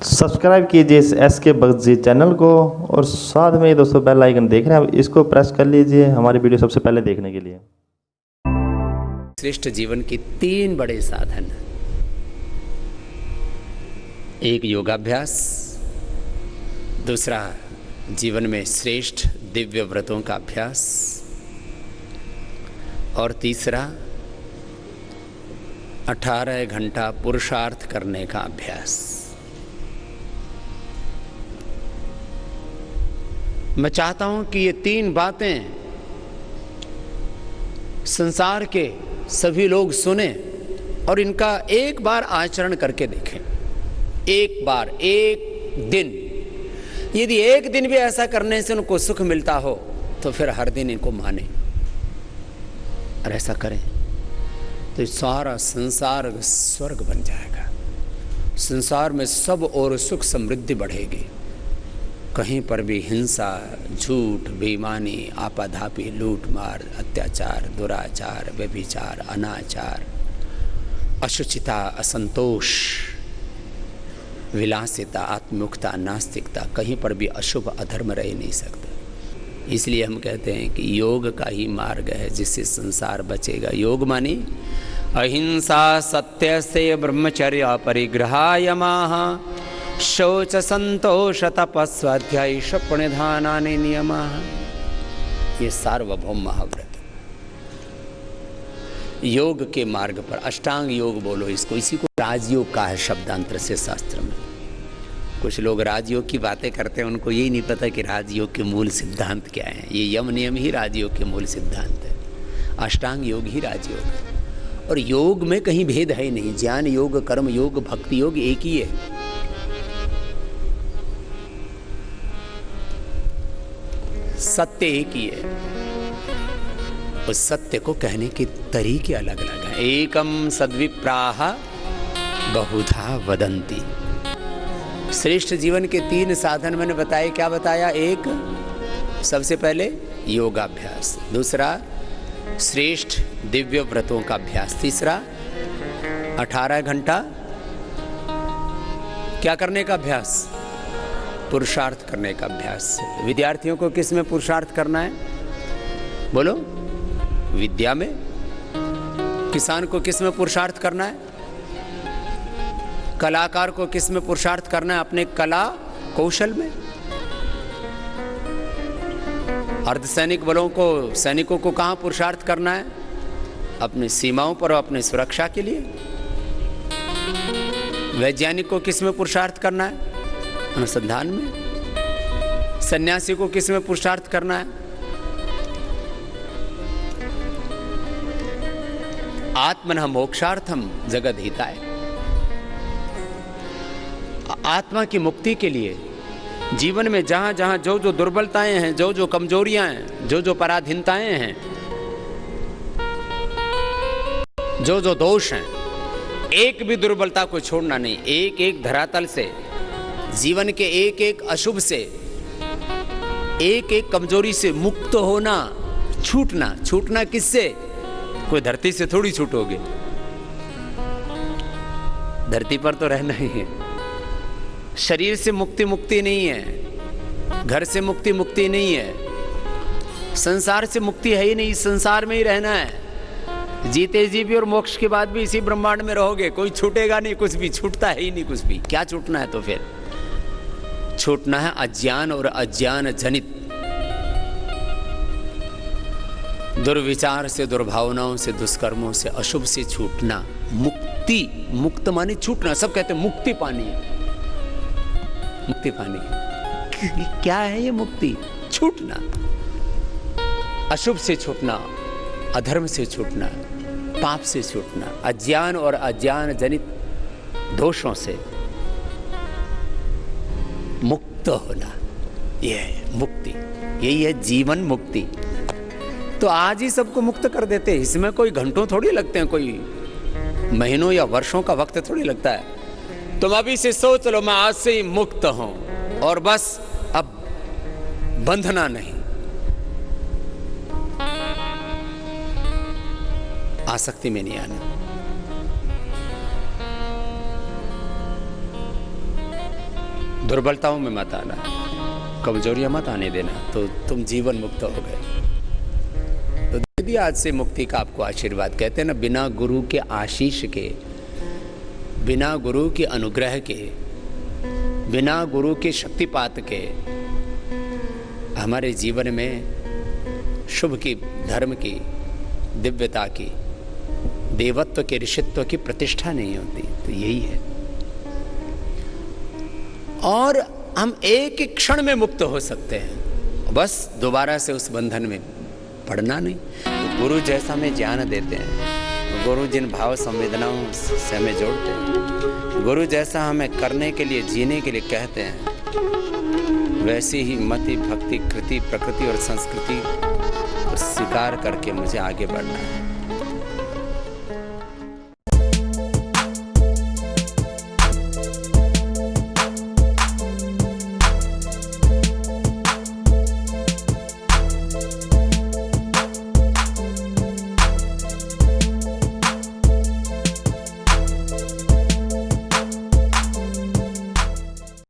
Subscribe कीजिए इस SK बगजी channel को और साथ में ये दोस्तों बेल आइकन देख रहे हैं आप, इसको प्रेस कर लीजिए हमारी वीडियो सबसे पहले देखने के लिए। श्रेष्ठ जीवन के 3 बड़े साधन। एक योगाभ्यास, दूसरा जीवन में श्रेष्ठ दिव्य व्रतों का अभ्यास और तीसरा 18 घंटा पुरुषार्थ करने का अभ्यास। मैं चाहता हूं कि ये 3 बातें संसार के सभी लोग सुने और इनका एक बार आचरण करके देखें। एक बार, एक दिन, यदि एक दिन भी ऐसा करने से उनको सुख मिलता हो तो फिर हर दिन इनको माने और ऐसा करें तो सारा संसार स्वर्ग बन जाएगा। संसार में सब और सुख समृद्धि बढ़ेगी। कहीं पर भी हिंसा, झूठ, बेईमानी, आपाधापी, लूट मार, अत्याचार, दुराचार, व्यभिचार, अनाचार, अशुचिता, असंतोष, विलासिता, आत्ममुखता, नास्तिकता, कहीं पर भी अशुभ अधर्म रह नहीं सकता। इसलिए हम कहते हैं कि योग का ही मार्ग है जिससे संसार बचेगा। योग मानी अहिंसा, सत्य से ब्रह्मचर्य, परिग्रहायमाः, शौच, संतोष, तपस्वाध्याय, पुण्यधानानि नियमाः। ये सार्वभौम महाव्रत योग के मार्ग पर। अष्टांग योग बोलो इसको, इसी को राजयोग कहा है शब्दांतर से शास्त्र में। कुछ लोग राजयोग की बातें करते हैं, उनको यही नहीं पता कि राजयोग के मूल सिद्धांत क्या है। ये यम नियम ही राजयोग के मूल सिद्धांत है, अष्टांग योग ही राजयोग है। और योग में कहीं भेद है ही नहीं। ज्ञान योग, कर्म योग, भक्ति योग एक ही है। सत्य एक ही है। उस सत्य को कहने के तरीके अलग अलग हैं। एकम सद्विप्राह बहुधा वदंती। श्रेष्ठ जीवन के 3 साधन मैंने बताए। क्या बताया? एक, सबसे पहले योगाभ्यास, दूसरा श्रेष्ठ दिव्य व्रतों का अभ्यास, तीसरा 18 घंटा क्या करने का अभ्यास? पुरुषार्थ करने का अभ्यास। विद्यार्थियों को किस में पुरुषार्थ करना है? बोलो। विद्या में। किसान को किस में पुरुषार्थ करना है? कलाकार को किस में पुरुषार्थ करना है? अपने कला कौशल में। अर्धसैनिक बलों को, सैनिकों को कहां पुरुषार्थ करना है? अपनी सीमाओं पर, अपनी सुरक्षा के लिए। वैज्ञानिक को किस में पुरुषार्थ करना है? अनुसंधान में। सन्यासी को किस में पुरुषार्थ करना है? आत्मनः मोक्षार्थम जगद हिताय। आत्मा की मुक्ति के लिए जीवन में जहां जहां जो जो दुर्बलताएं हैं, जो जो कमजोरियां हैं, जो जो पराधीनताएं हैं, जो जो दोष हैं, एक भी दुर्बलता को छोड़ना नहीं। एक एक धरातल से, जीवन के एक एक अशुभ से, एक एक कमजोरी से मुक्त होना, छूटना। छूटना किससे? कोई धरती से थोड़ी छूटोगे, धरती पर तो रहना ही है। शरीर से मुक्ति नहीं है, घर से मुक्ति नहीं है, संसार से मुक्ति है ही नहीं। संसार में ही रहना है। जीते जी भी और मोक्ष के बाद भी इसी ब्रह्मांड में रहोगे। कोई छूटेगा नहीं, कुछ भी छूटता है ही नहीं। कुछ भी क्या छूटना है? तो फिर छूटना है अज्ञान और अज्ञान जनित दुर्विचार से, दुर्भावनाओं से, दुष्कर्मों से, अशुभ से छूटना। मुक्ति, मुक्त माने छूटना। सब कहते हैं मुक्ति पानी है, मुक्ति पानी है। क्या है ये मुक्ति? छूटना। अशुभ से छूटना, अधर्म से छूटना, पाप से छूटना, अज्ञान और अज्ञान जनित दोषों से मुक्त होना। यह है मुक्ति, यही है जीवन मुक्ति। तो आज ही सबको मुक्त कर देते हैं। इसमें कोई घंटों थोड़ी लगते हैं, कोई महीनों या वर्षों का वक्त थोड़ी लगता है। तुम अभी से सोच लो मैं आज से ही मुक्त हूं और बस अब बंधना नहीं, आसक्ति में नहीं आना। दुर्बलताओं में मत आना, कमजोरियां मत आने देना, तो तुम जीवन मुक्त हो गए। तो दीदी आज से मुक्ति का आपको आशीर्वाद। कहते हैं ना, बिना गुरु के आशीष के, बिना गुरु के अनुग्रह के, बिना गुरु के शक्तिपात के हमारे जीवन में शुभ की, धर्म की, दिव्यता की, देवत्व के, ऋषित्व की प्रतिष्ठा नहीं होती। तो यही है। और हम एक एक क्षण में मुक्त हो सकते हैं, बस दोबारा से उस बंधन में पड़ना नहीं। तो गुरु जैसा हमें ज्ञान देते हैं, गुरु जिन भाव संवेदनाओं से हमें जोड़ते हैं, गुरु जैसा हमें करने के लिए, जीने के लिए कहते हैं, वैसी ही मति, भक्ति, कृति, प्रकृति और संस्कृति को स्वीकार करके मुझे आगे बढ़ना है।